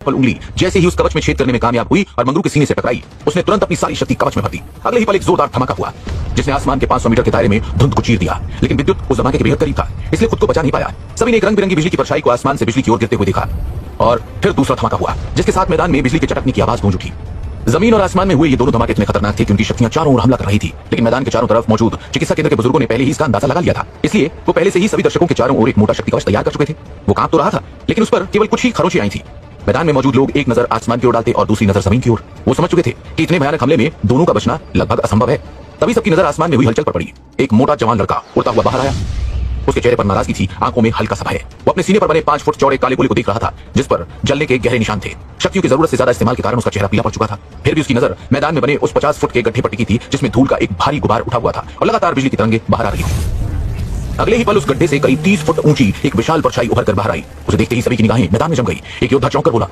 उंगली जैसे ही उस कवच में छेद करने में कामयाब हुई और मंगरू के सीने से टकराई, उसने तुरंत अपनी सारी शक्ति कवच में भर दी। अगले ही पल एक जोरदार धमाका हुआ जिसने आसमान के 500 मीटर के दायरे में धुंध को चीर दिया। लेकिन विद्युत उस धमाके के बेहद करीब था, इसलिए खुद को बचा नहीं पाया। सभी ने एक रंग बिरंगी बिजली की परछाई को आसमान से बिजली की ओर गिरते हुए देखा और फिर दूसरा धमाका हुआ जिसके साथ मैदान में बिजली के चटकने की आवाज गूंज उठी। जमीन और आसमान में हुए ये दोनों धमाके इतने खतरनाक थे कि उनकी शक्तियां चारों ओर हमला कर रही थी। लेकिन मैदान के चारों तरफ मौजूद चिकित्सा केंद्र के बुजुर्गों ने पहले ही इसका अंदाजा लगा लिया था, इसलिए वो पहले से ही सभी दर्शकों के चारों ओर एक मोटा शक्ति कवच तैयार कर चुके थे। वो कांप तो रहा था लेकिन उस पर केवल कुछ ही खरोंचें आई थी। मैदान में मौजूद लोग एक नजर आसमान की ओर डालते और दूसरी नजर जमीन की ओर। वो समझ चुके थे कि इतने भयानक हमले में दोनों का बचना लगभग असंभव है। तभी सबकी नजर आसमान में हुई हलचल पर पड़ी। एक मोटा जवान लड़का उड़ता हुआ बाहर आया। उसके चेहरे पर नाराजगी थी, आंखों में हल्का सा भय। वो अपने सीने पर बने 5 फुट चौड़े काले गोले को देख रहा था जिस पर जलने के गहरे निशान थे। शक्तियों की जरूरत से ज्यादा इस्तेमाल के कारण उसका चेहरा पीला पड़ चुका था। फिर भी उसकी नजर मैदान में बने उस 50 फुट के गड्ढे पर टिकी थी जिसमें धूल का एक भारी गुबार उठा हुआ था और लगातार बिजली की तरंगें बाहर आ रही थी। अगले ही पल उस गड्ढे से करीब 30 फुट ऊंची एक विशाल परछाई उभर कर बाहर आई। उसे देखते ही सभी की निगाहें मैदान में जम गई। एक योद्धा चौंक कर बोला,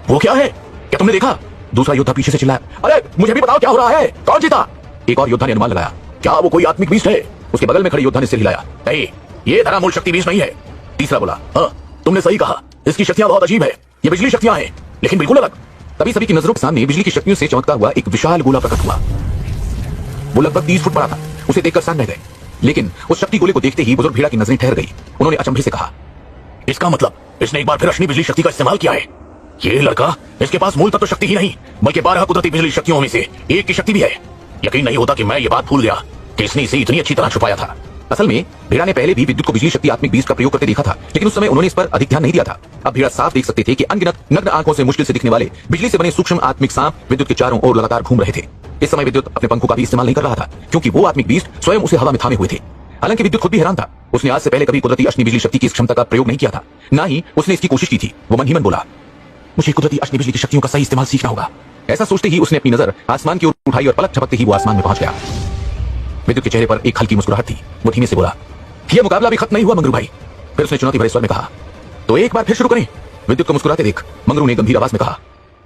वो क्या है, क्या तुमने देखा? दूसरा योद्धा पीछे से चिल्लाया, अरे मुझे भी बताओ क्या हो रहा है, कौन जीता? एक और योद्धा ने अनुमान लगाया, क्या वो कोई आत्मिक बीस्ट है? उसके बगल में खड़े योद्धा ने सिर हिलाया, नहीं ये धरा मूल शक्ति बीज नहीं है। तीसरा बोला, हाँ तुमने सही कहा, इसकी शक्तियां बहुत अजीब है, ये बिजली शक्तियां हैं लेकिन बिल्कुल अलग। तभी सभी की नजरों के सामने बिजली की शक्तियों से चमकता हुआ एक विशाल गोला प्रकट हुआ। वो लगभग 30 फुट बड़ा था। उसे देखकर सान रह गए। लेकिन उस शक्ति गोले को देखते ही बुजुर्ग भेड़ा की नजरें ठहर गई। उन्होंने अचंभे से कहा, इसका मतलब इसने एक बार फिर असली बिजली शक्ति का इस्तेमाल किया है। ये लड़का, इसके पास मूल तत्व शक्ति ही नहीं बल्कि 12 कुदरती बिजली शक्तियों में से एक की शक्ति भी है। यकीन नहीं होता कि मैं ये बात भूल गया कि इसने इसे इतनी अच्छी तरह छुपाया था। असल में भेड़ा ने पहले भी विद्युत को बिजली शक्ति आत्मिक बीज का प्रयोग करते देखा था, लेकिन उस समय उन्होंने इस पर अधिक ध्यान नहीं दिया था। अब भेड़ा साफ देख सकते थे कि अनगिनत नग्न आंखों से मुश्किल से दिखने वाले बिजली से बने सूक्ष्म आत्मिक सांप विद्युत के चारों ओर लगातार घूम रहे थे। इस समय विद्युत अपने पंखों का भी इस्तेमाल नहीं कर रहा था क्योंकि वो आत्मिक बीज स्वयं उसे हवा में थामे हुए थे। हालांकि विद्युत खुद भी हैरान था। उसने आज से पहले कभी कुदरती अश्नि बिजली शक्ति की इस क्षमता का प्रयोग नहीं किया था, ना ही उसने इसकी कोशिश की थी। वो मन ही मन बोला, मुझे कुदरती अश्नि बिजली की शक्तियों का सही इस्तेमाल सीखना होगा। ऐसा सोचते ही उसने अपनी नजर आसमान की ओर उठाई और पलक झपकते ही वो आसमान में पहुंच गया। विद्युत के चेहरे पर एक हल्की मुस्कुराहट थी। वो धीमे से बोला, यह मुकाबला भी खत्म नहीं हुआ मंगरू भाई। फिर उसने चुनौती भरे स्वर में कहा, तो एक बार फिर शुरू करें। विद्युत को मुस्कुराते देख मंगरू ने गंभीर आवाज में कहा,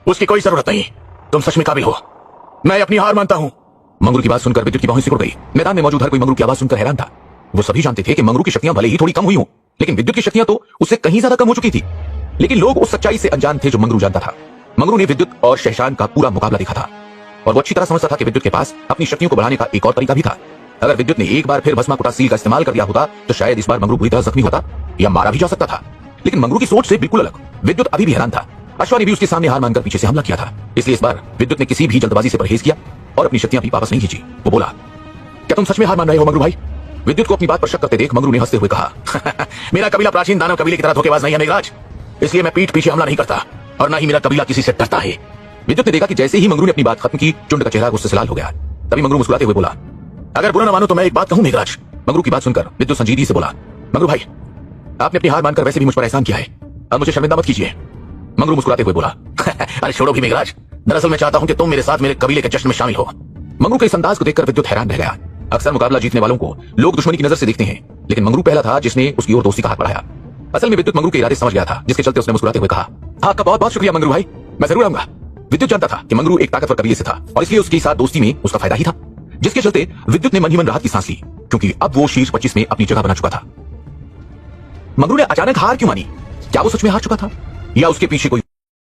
उसकी कोई जरूरत नहीं, तुम सच में काबिल हो, मैं अपनी हार मानता हूं। मंगरू की बात सुनकर विद्युत की बाहें सिकुड़ गई। मैदान में मौजूद हर कोई मंगरू की आवाज सुनकर हैरान था। वो सभी जानते थे कि मंगरू की शक्तियां भले ही थोड़ी कम हुई हों, लेकिन विद्युत की शक्तियां तो उससे कहीं ज्यादा कम हो चुकी थी। लेकिन लोग उस सच्चाई से अनजान थे जो मंगरू जानता था। मंगरू ने विद्युत और शहशान का पूरा मुकाबला देखा था और वो अच्छी तरह समझता था कि विद्युत के पास अपनी शक्तियों को बढ़ाने का एक और तरीका भी था। अगर विद्युत ने एक बार फिर भस्माकुटा सील का इस्तेमाल कर दिया होता तो शायद इस बार मंगरू बुरी तरह जख्मी होता या मारा भी जा सकता था। लेकिन मंगरू की सोच से बिल्कुल अलग। विद्युत अभी भी हैरान था। अश्वा ने भी उसके सामने हार मानकर पीछे से हमला किया था, इसलिए इस बार विद्युत ने किसी भी जल्दबाजी से परहेज किया और अपनी शक्तियां भी वापस नहीं खींची। वो बोला, क्या तुम सच में हार मान रहे हो मंगरू भाई? विद्युत को अपनी बात पर शक करते देख मंगरू ने हंसते हुए कहा, मेरा कबीला प्राचीन दानव कबीले की तरह धोखेबाज नहीं है मेघराज, इसलिए मैं पीठ पीछे हमला नहीं करता और ना ही मेरा कबीला किसी से डरता है। विद्युत ने देखा कि जैसे ही मंगरू ने अपनी बात खत्म की, चुंड का चेहरा गुस्से से लाल हो गया। तभी मंगरू मुस्कुराते हुए बोला, अगर बुरा न मानो तो मैं एक बात कहूं मेघराज। मंगरू की बात सुनकर विद्युत संजीदगी से बोला, मंगरू भाई आपने अपनी हार मानकर वैसे भी मुझ पर एहसान किया है, अब मुझे शर्मिंदा मत कीजिए। मंगरू मुस्कुराते हुए बोला, अरे छोड़ो भी मेघराज, दरअसल मैं चाहता हूं कि तुम मेरे साथ मेरे कबीले के जश्न में शामिल हो। मंगरू के इस अंदाज को देखकर विद्युत हैरान रह गया। अक्सर मुकाबला जीतने वालों को लोग दुश्मनी की नजर से देखते हैं, लेकिन मंगरू पहला था जिसने उसकी ओर दोस्ती का हाथ बढ़ाया। असल में विद्युत मंगरू के इरादे समझ गया था, जिसके चलते उसने मुस्कुराते हुए कहा, आपका बहुत बहुत शुक्रिया मंगरू भाई, मैं जरूर आऊंगा। विद्युत जानता था कि मंगरू एक ताकतवर कबीले से था और इसलिए उसके साथ दोस्ती में उसका फायदा ही था, जिसके चलते विद्युत ने मन ही मन राहत की सांस ली क्योंकि अब वो शीर्ष 25 में अपनी जगह बना चुका था। मंगरू ने अचानक हार क्यों मानी? क्या वो सच में हार चुका था या उसके पीछे कोई